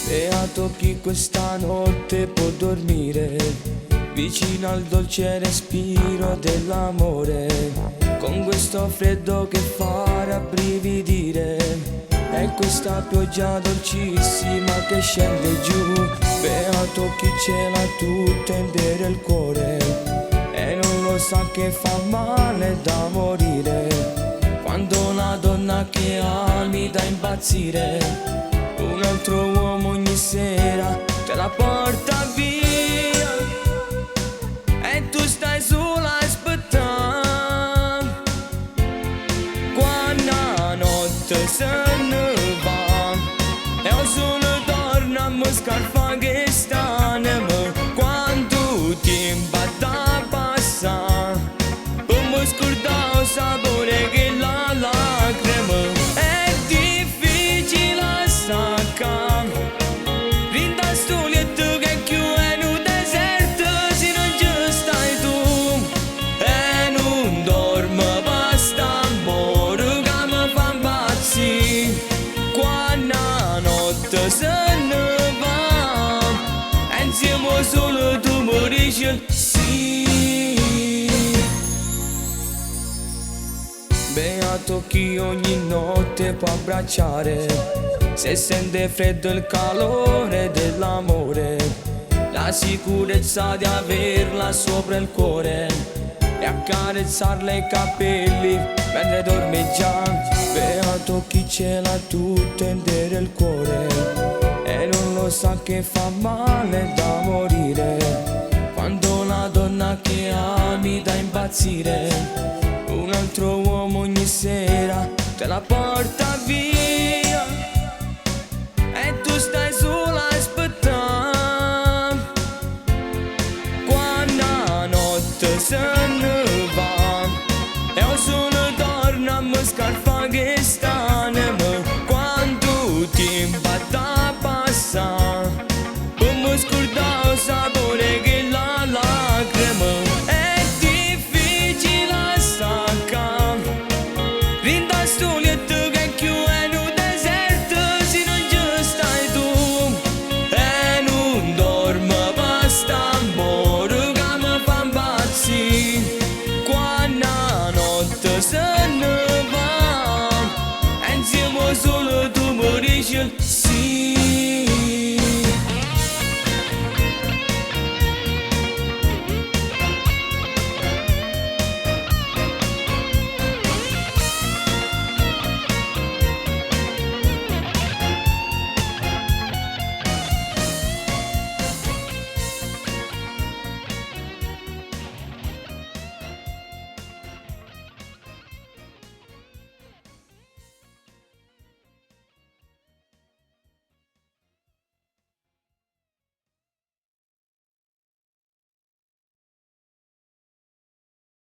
Beato chi questa notte può dormire vicino al dolce respiro dell'amore, con questo freddo che fa rabbrividire e questa pioggia dolcissima che scende giù. Beato chi ce l'ha tutto intero il cuore e non lo sa che fa male da morire, quando una donna che ami da impazzire, un altro uomo ogni sera te la porta via e tu stai sola a aspettare quando la notte se ne va e il sole torna a mi scarfa che stanno quanto tempo da passare per mi scordare il sapore che la lacrima è difficile a staccare. Rinda sto letto che più è in un deserto se non ci stai tu e non dormo basta amore che mi fa impazzire quando la notte se ne va e insieme solo tu morisci. Sì, beato chi ogni notte può abbracciare se sente freddo il calore dell'amore, la sicurezza di averla sopra il cuore e accarezzarle i capelli mentre dorme già. Beato chi ce l'ha tutto intero il cuore e non lo sa che fa male da morire, quando una donna che ami da impazzire, un altro uomo ogni sera te la porta via e tu stai sola a aspettare quando la notte se ne va e il sole torna a mi scarfa che stanno quanto tempo da passare per mi scordare il sapore che la lacrima è difficile a staccare. Rinda sto letto che più è in un deserto se non ci stai tu e non dormo basta amore che mi fa impazzire quando la notte se ne va e insieme solo tu morisci.